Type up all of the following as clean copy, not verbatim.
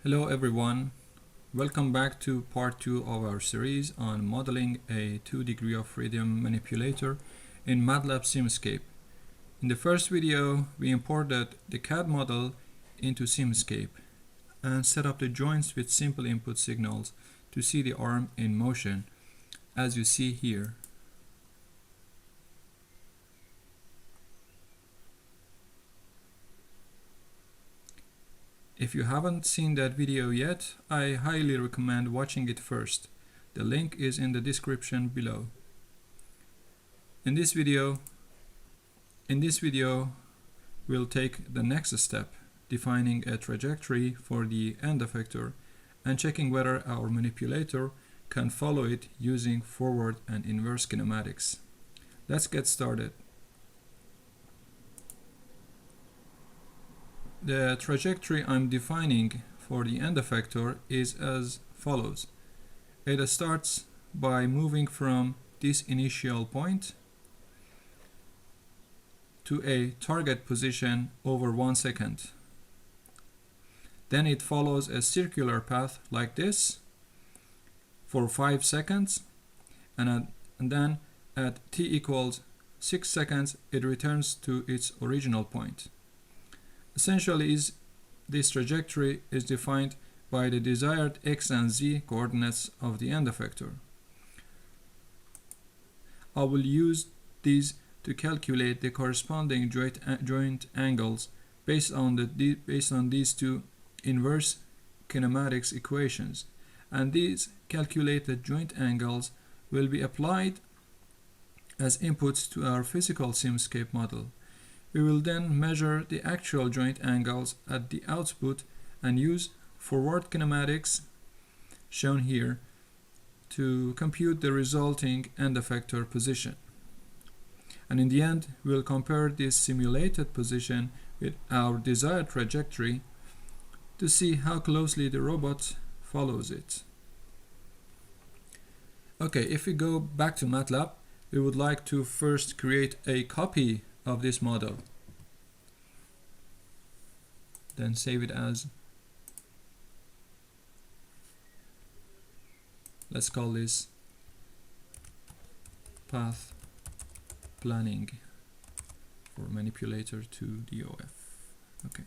Hello everyone, welcome back to part 2 of our series on modeling a 2 degree of freedom manipulator in MATLAB Simscape. In the first video, we imported the CAD model into Simscape and set up the joints with simple input signals to see the arm in motion, as you see here. If you haven't seen that video yet, I highly recommend watching it first. The link is in the description below. In this video, we'll take the next step, defining a trajectory for the end-effector and checking whether our manipulator can follow it using forward and inverse kinematics. Let's get started. The trajectory I'm defining for the end-effector is as follows. It starts by moving from this initial point to a target position over 1 second. Then it follows a circular path like this for 5 seconds, and then at t equals 6 seconds it returns to its original point. Essentially, this trajectory is defined by the desired x and z coordinates of the end-effector. I will use these to calculate the corresponding joint angles based on these two inverse kinematics equations, and these calculated joint angles will be applied as inputs to our physical Simscape model. We will then measure the actual joint angles at the output and use forward kinematics, shown here, to compute the resulting end-effector position. And in the end, we'll compare this simulated position with our desired trajectory to see how closely the robot follows it. Okay, if we go back to MATLAB, we would like to first create a copy of this model, then save it as, let's call this path planning for manipulator to DOF. Okay.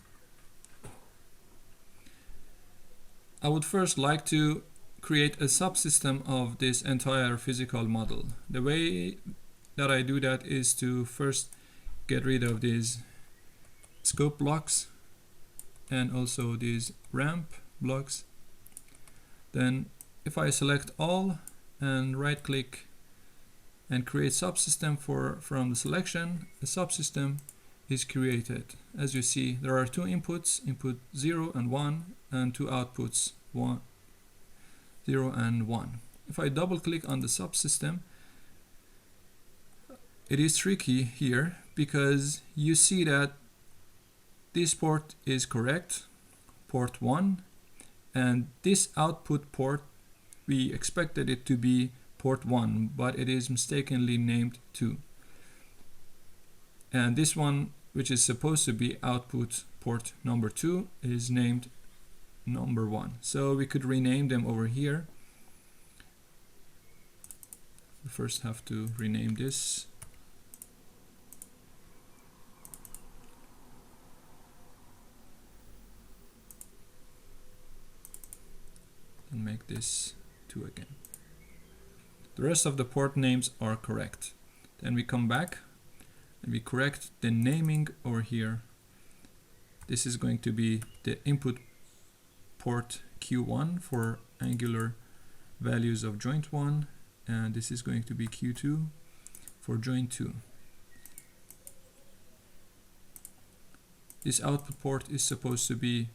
I would first like to create a subsystem of this entire physical model. The way that I do that is to first get rid of these scope blocks and also these ramp blocks. Then if I select all and right click and create subsystem from the selection, a subsystem is created. As you see, there are two inputs, input 0 and 1, and two outputs, 0 and 1. If I double click on the subsystem, it is tricky here because you see that this port is correct, port 1, and this output port, we expected it to be port 1, but it is mistakenly named 2. And this one, which is supposed to be output port number 2, is named number 1. So we could rename them over here. We first have to rename this. And make this 2 again. The rest of the port names are correct. Then we come back and we correct the naming over here. This is going to be the input port Q1 for angular values of joint 1, and this is going to be Q2 for joint 2. This output port is supposed to be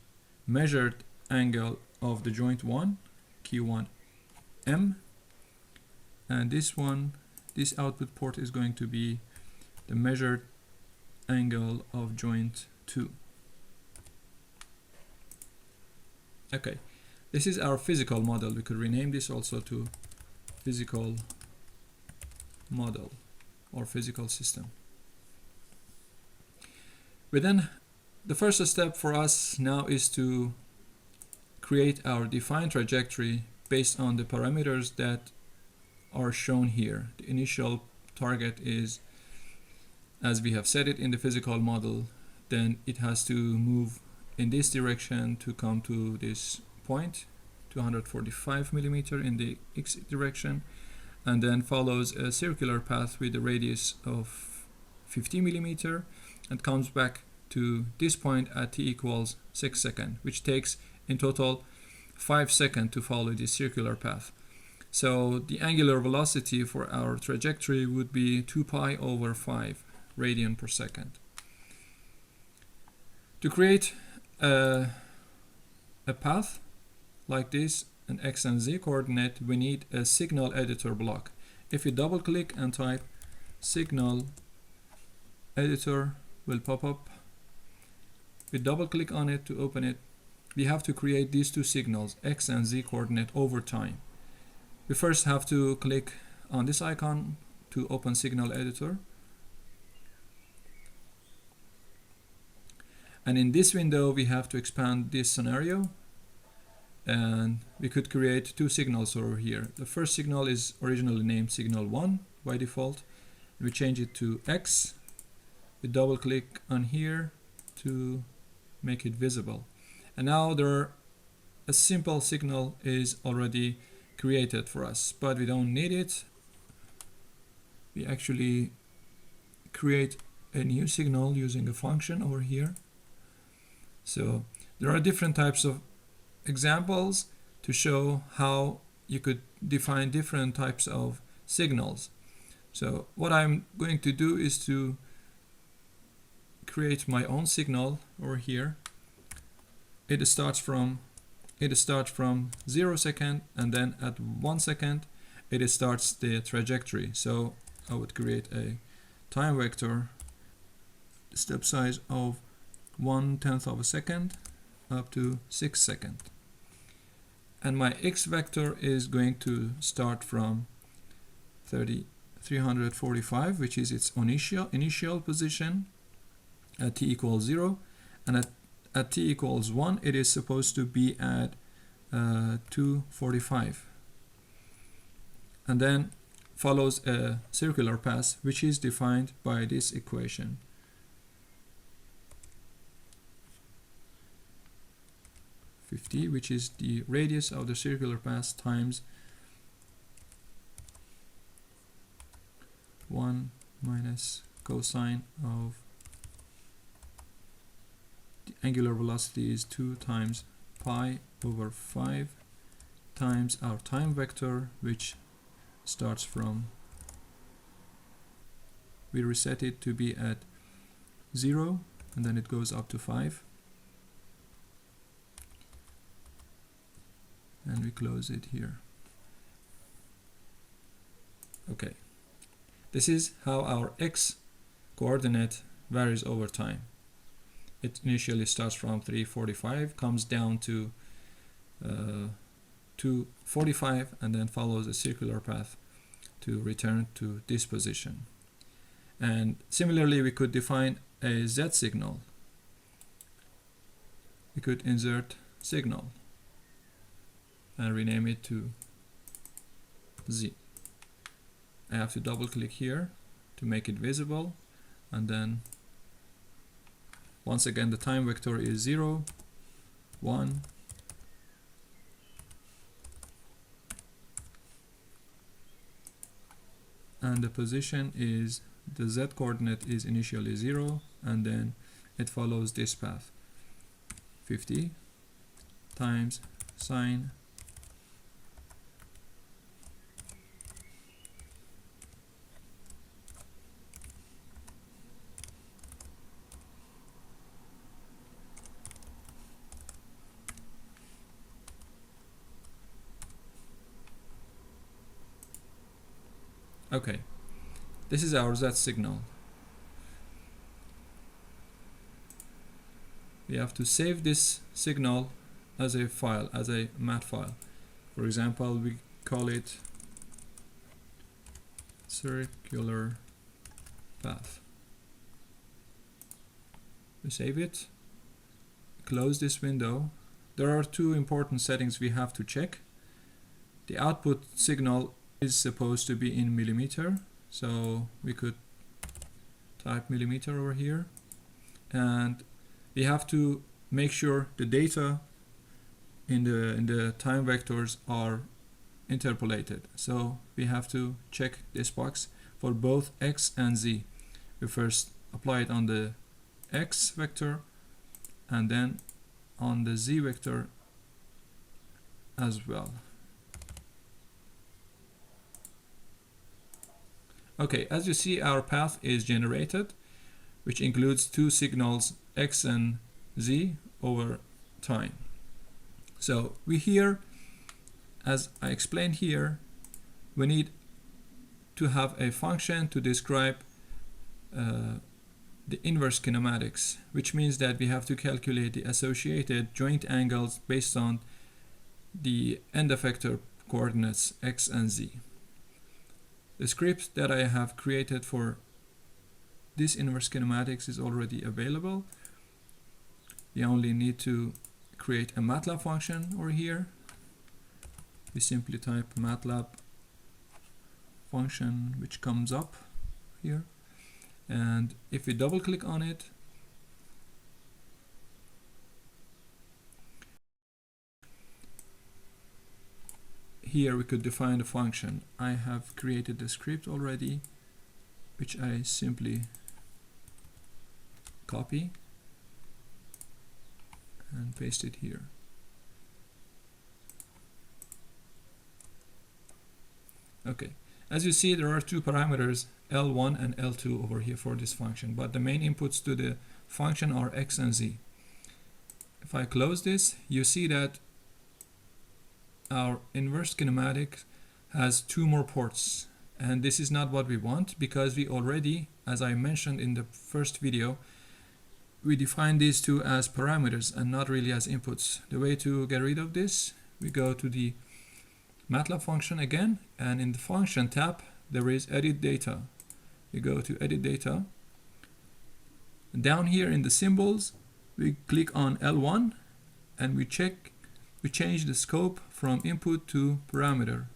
measured angle of the joint 1, Q1M, and this output port is going to be the measured angle of joint 2. Okay, this is our physical model. We could rename this also to physical model or physical system. The first step for us now is to create our defined trajectory based on the parameters that are shown here. The initial target is, as we have set it in the physical model, then it has to move in this direction to come to this point, 245 millimeter in the x direction, and then follows a circular path with a radius of 50 millimeter and comes back to this point at t equals 6 seconds, which takes in total 5 seconds to follow this circular path. So the angular velocity for our trajectory would be 2 pi over 5 radian per second. To create a path like this, an x and z coordinate, we need a signal editor block. If we double click and type signal editor, will pop up. We double click on it to open it. We have to create these two signals, x and z coordinate, over time. We first have to click on this icon to open signal editor. And in this window we have to expand this scenario, and we could create two signals over here. The first signal is originally named signal 1 by default. We change it to x. We double click on here to make it visible. And now a simple signal is already created for us, but we don't need it. We actually create a new signal using a function over here. So there are different types of examples to show how you could define different types of signals. So what I'm going to do is to create my own signal over here. It starts from 0 second, and then at 1 second it starts the trajectory. So I would create a time vector, step size of 1/10 of a second up to 6 seconds. And my x vector is going to start from 345, which is its initial position at t equals 0, and at t equals 1 it is supposed to be at 245, and then follows a circular path which is defined by this equation. Which is the radius of the circular path times 1 minus cosine of the angular velocity is 2 times pi over 5 times our time vector, which starts from, we reset it to be at 0 and then it goes up to 5. And we close it here. Okay, this is how our x coordinate varies over time. It initially starts from 345, comes down to 245, and then follows a circular path to return to this position. And similarly, we could define a z signal. We could insert signal and rename it to z. I have to double click here to make it visible, and then once again the time vector is 0, 1, and the position is, the z coordinate is initially 0, and then it follows this path, 50 times sine Okay, this is our Z signal. We have to save this signal as a file, as a mat file. For example, we call it circular path. We save it, close this window, there are two important settings we have to check. The output signal is supposed to be in millimeter, so we could type millimeter over here, and we have to make sure the data in the time vectors are interpolated. So we have to check this box for both x and z. We first apply it on the x vector and then on the z vector as well. Okay, as you see, our path is generated, which includes two signals x and z over time. So we here, as I explained here, we need to have a function to describe the inverse kinematics, which means that we have to calculate the associated joint angles based on the end-effector coordinates x and z. The script that I have created for this inverse kinematics is already available. We only need to create a MATLAB function over here. We simply type MATLAB function, which comes up here, and if we double click on it, here we could define the function. I have created the script already, which I simply copy and paste it here. Okay, as you see, there are two parameters, L1 and L2 over here for this function, but the main inputs to the function are x and z. If I close this, you see that our inverse kinematic has two more ports, and this is not what we want, because we already, as I mentioned in the first video, we define these two as parameters and not really as inputs. The way to get rid of this, we go to the MATLAB function again, and in the function tab there is edit data. We go to edit data. Down here in the symbols, we click on L1 and we change the scope from input to parameter,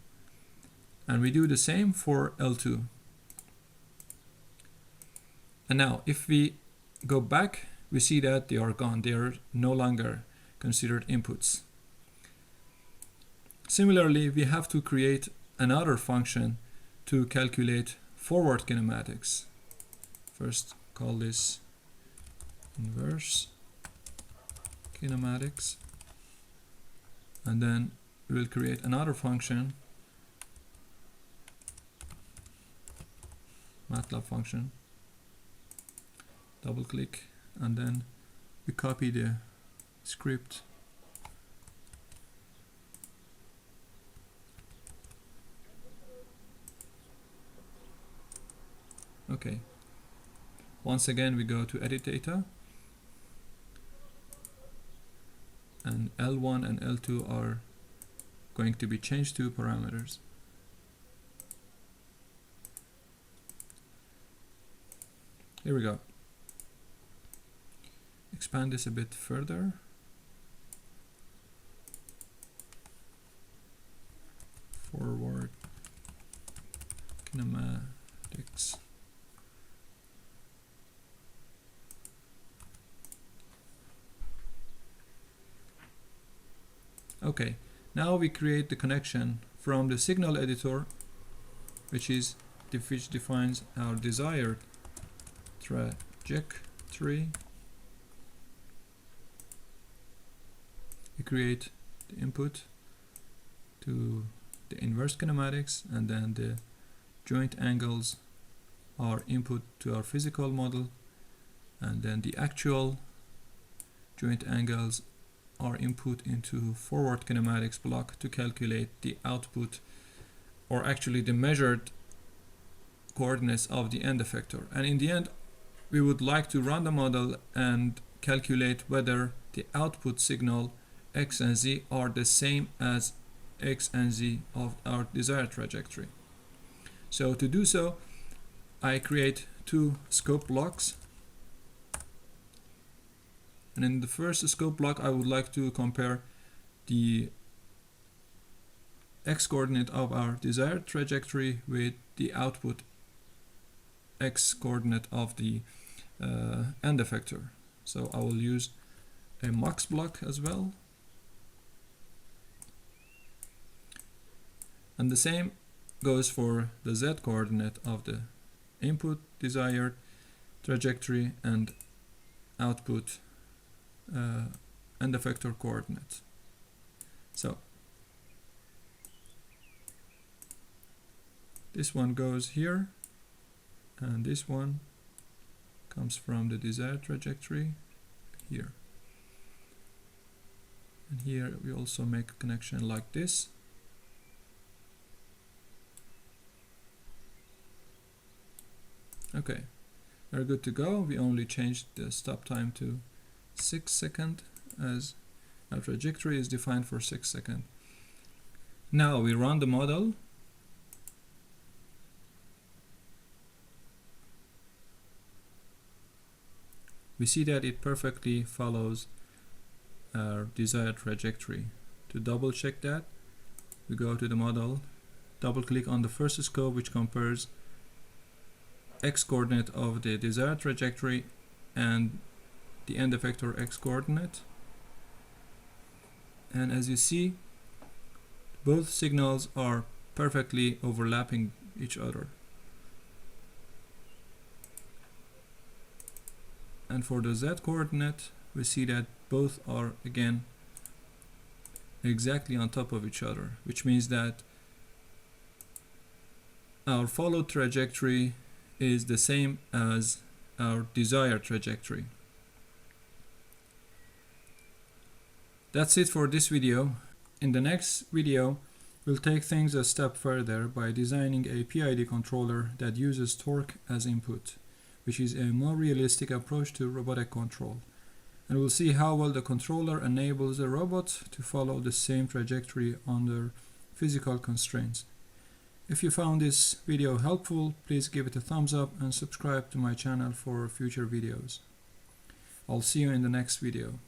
and we do the same for L2. And now if we go back, we see that they are gone. They are no longer considered inputs. Similarly, we have to create another function to calculate forward kinematics. First, call this inverse kinematics, and then we will create another function, MATLAB function. Double click, and then we copy the script. Okay. Once again, we go to edit data, and L1 and L2 are going to be changed to parameters. Here we go. Expand this a bit further. Forward kinematics. Okay, now we create the connection from the signal editor, which defines our desired trajectory. We create the input to the inverse kinematics, and then the joint angles are input to our physical model, and then the actual joint angles are input into forward kinematics block to calculate the output, or actually the measured coordinates of the end effector. And in the end, we would like to run the model and calculate whether the output signal x and z are the same as x and z of our desired trajectory. So to do so, I create two scope blocks. And in the first scope block, I would like to compare the x-coordinate of our desired trajectory with the output x-coordinate of the end effector. So I will use a mux block as well. And the same goes for the z-coordinate of the input desired trajectory and output end effector coordinate. So this one goes here, and this one comes from the desired trajectory here. And here we also make a connection like this. Okay, we're good to go. We only changed the stop time to 6 seconds, as our trajectory is defined for 6 seconds. Now we run the model. We see that it perfectly follows our desired trajectory. To double check that, we go to the model, double click on the first scope, which compares x-coordinate of the desired trajectory and the end effector x-coordinate. And as you see, both signals are perfectly overlapping each other. And for the z-coordinate, we see that both are again exactly on top of each other, which means that our followed trajectory is the same as our desired trajectory. That's it for this video. In the next video, we'll take things a step further by designing a PID controller that uses torque as input, which is a more realistic approach to robotic control. And we'll see how well the controller enables the robot to follow the same trajectory under physical constraints. If you found this video helpful, please give it a thumbs up and subscribe to my channel for future videos. I'll see you in the next video.